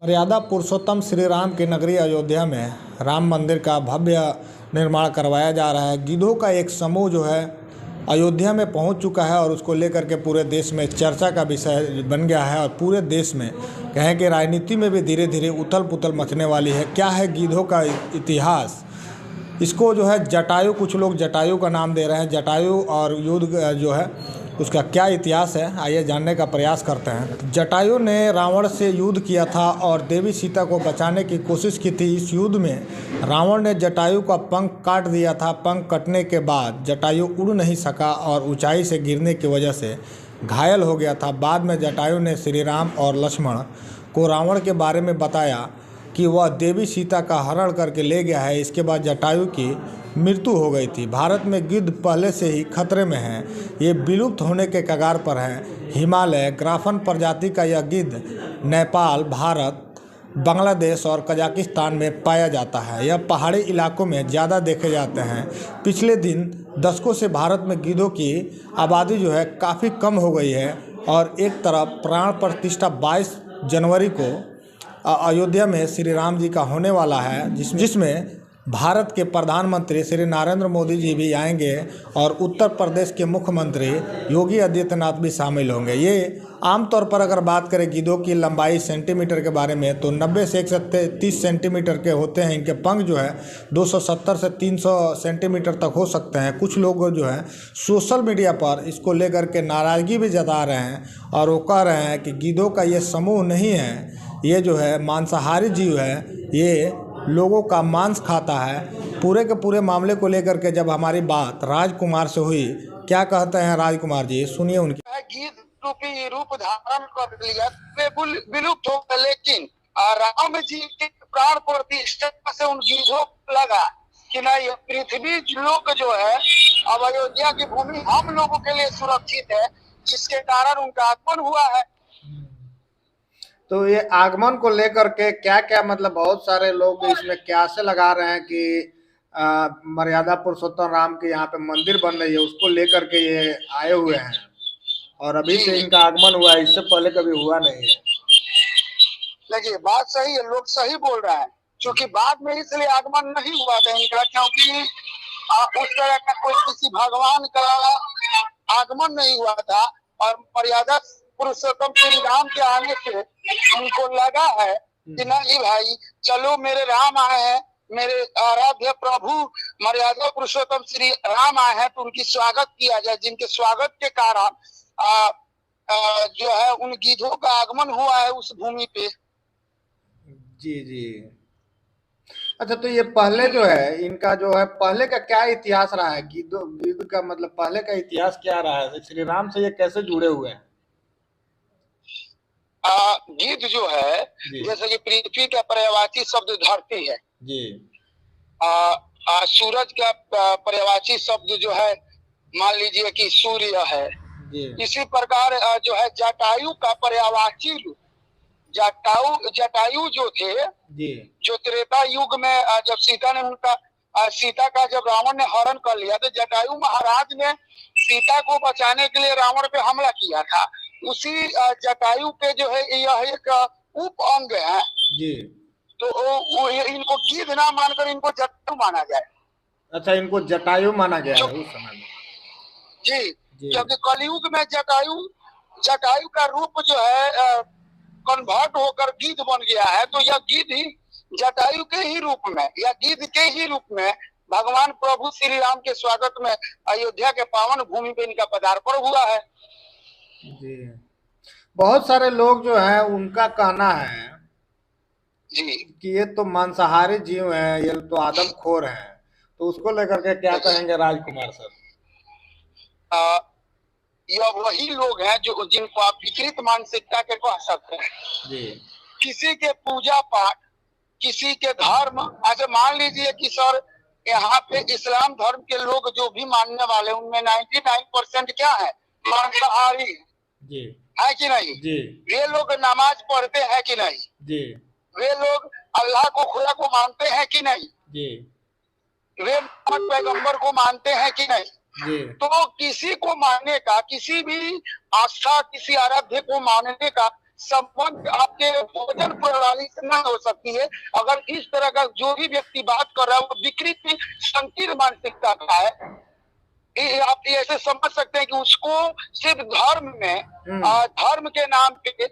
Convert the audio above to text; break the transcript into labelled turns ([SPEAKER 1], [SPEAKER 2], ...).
[SPEAKER 1] मर्यादा पुरुषोत्तम श्री राम की नगरी अयोध्या में राम मंदिर का भव्य निर्माण करवाया जा रहा है। गिद्धों का एक समूह जो है अयोध्या में पहुंच चुका है और उसको लेकर के पूरे देश में चर्चा का विषय बन गया है। और पूरे देश में कहें कि राजनीति में भी धीरे धीरे उथल पुथल मचने वाली है। क्या है गिद्धों का इतिहास? इसको जो है जटायु, कुछ लोग जटायु का नाम दे रहे हैं। जटायु और युद्ध जो है उसका क्या इतिहास है, आइए जानने का प्रयास करते हैं। जटायु ने रावण से युद्ध किया था और देवी सीता को बचाने की कोशिश की थी। इस युद्ध में रावण ने जटायु का पंख काट दिया था। पंख कटने के बाद जटायु उड़ नहीं सका और ऊंचाई से गिरने की वजह से घायल हो गया था। बाद में जटायु ने श्री राम और लक्ष्मण को रावण के बारे में बताया कि वह देवी सीता का हरण करके ले गया है। इसके बाद जटायु की मृत्यु हो गई थी। भारत में गिद्ध पहले से ही खतरे में हैं। ये विलुप्त होने के कगार पर हैं। हिमालय ग्राफन प्रजाति का यह गिद्ध नेपाल, भारत, बांग्लादेश और कजाकिस्तान में पाया जाता है। यह पहाड़ी इलाकों में ज़्यादा देखे जाते हैं। पिछले दशकों से भारत में गिद्धों की आबादी जो है काफ़ी कम हो गई है। और एक तरफ प्राण प्रतिष्ठा 22 जनवरी को अयोध्या में श्री राम जी का होने वाला है, जिसमें भारत के प्रधानमंत्री श्री नरेंद्र मोदी जी भी आएंगे और उत्तर प्रदेश के मुख्यमंत्री योगी आदित्यनाथ भी शामिल होंगे। ये आमतौर पर अगर बात करें गिद्धों की लंबाई सेंटीमीटर के बारे में तो 90 से 130 सेंटीमीटर के होते हैं। इनके पंख जो है 270 से 300 सेंटीमीटर तक हो सकते हैं। कुछ लोग जो है सोशल मीडिया पर इसको लेकर के नाराज़गी भी जता रहे हैं और वो कह रहे हैं कि गिद्धों का ये समूह नहीं है, ये जो है मांसाहारी जीव है, ये लोगों का मांस खाता है। पूरे के पूरे मामले को लेकर के जब हमारी बात राजकुमार से हुई, क्या कहते हैं राजकुमार जी, सुनिए उनकी।
[SPEAKER 2] गिद्ध रूपी रूप धारण कर लिया, विलुप्त हो गए, लेकिन राम जी के प्राण प्रतिष्ठा से उन गिद्धों को लगा कि नहीं, पृथ्वी लोक जो है अब अयोध्या की भूमि हम लोगों के लिए सुरक्षित है, जिसके कारण उनका आगमन हुआ है।
[SPEAKER 1] तो ये आगमन को लेकर के क्या क्या मतलब बहुत सारे लोग इसमें क्या से लगा रहे हैं कि मर्यादा पुरुषोत्तम राम के यहाँ पे मंदिर बन रही है, उसको लेकर के ये आए हुए हैं और अभी से इनका आगमन हुआ है, इससे पहले कभी हुआ नहीं है।
[SPEAKER 2] देखिए बात सही है, लोग सही बोल रहे हैं, क्योंकि बाद में इसलिए आगमन नहीं हुआ था इनका, क्योंकि उस तरह का कोई किसी भगवान का आगमन नहीं हुआ था। और मर्यादा पुरुषोत्तम श्री राम के आने से उनको लगा है कि नहीं भाई, चलो मेरे राम आए हैं, मेरे आराध्य प्रभु मर्यादा पुरुषोत्तम श्री राम आए हैं, तो उनकी स्वागत किया जाए। जिनके स्वागत के कारण जो है उन गिद्धों का आगमन हुआ है उस भूमि पे।
[SPEAKER 1] जी जी, अच्छा, तो ये पहले जो है इनका जो है पहले का क्या इतिहास रहा है? गिद्ध का मतलब पहले का इतिहास क्या रहा है? श्री राम से ये कैसे जुड़े हुए हैं?
[SPEAKER 2] गिद्ध जो है जैसे कि पृथ्वी का पर्यायवाची शब्द धरती है
[SPEAKER 1] जी।
[SPEAKER 2] सूरज का पर्यायवाची शब्द जो है मान लीजिए कि सूर्य है जी। इसी प्रकार जो है जटायु का पर्यायवाची रूप जटायु जो थे जी, जो त्रेता युग में जब सीता ने उनका सीता का जब रावण ने हरण कर लिया तो जटायु महाराज ने सीता को बचाने के लिए रावण पे हमला किया था। उसी जटायु के जो है यह एक उप अंग है जी। तो इनको गिद्ध ना मानकर इनको जटायु माना जाए।
[SPEAKER 1] अच्छा, इनको जटायु माना गया है उस समय में
[SPEAKER 2] जी, क्योंकि कलयुग में जटायु का रूप जो है कन्वर्ट होकर गिद्ध बन गया है। तो यह गिद्ध ही जटायु के ही रूप में या गिद्ध के ही रूप में भगवान प्रभु श्री राम के स्वागत में अयोध्या के पावन भूमि पे इनका पदार्पण हुआ है
[SPEAKER 1] जी। बहुत सारे लोग जो है उनका कहना है
[SPEAKER 2] जी
[SPEAKER 1] कि ये तो मांसाहारी जीव है, ये तो आदमखोर है, तो उसको लेकर के क्या कहेंगे राजकुमार सर?
[SPEAKER 2] यह वही लोग हैं जो जिनको आप विकृत मानसिकता के कह सकते हैं जी। किसी के पूजा पाठ, किसी के धर्म, अच्छा मान लीजिए कि सर यहाँ पे इस्लाम धर्म के लोग जो भी मानने वाले उनमें 99% क्या है, मांसाहारी जी, है कि नहीं जी। वे लोग नमाज पढ़ते हैं कि नहीं जी। वे लोग अल्लाह को खुदा को मानते हैं कि नहीं जी। वे पैगंबर को मानते हैं कि नहीं जी। तो किसी को मानने का, किसी भी आस्था, किसी आराध्य को मानने का संबंध आपके भोजन प्रणाली से न हो सकती है। अगर इस तरह का जो भी व्यक्ति बात कर रहा है वो विकृत संकीर्ण मानसिकता का है। आप ये ऐसे समझ सकते हैं कि उसको सिर्फ धर्म में धर्म के नाम पे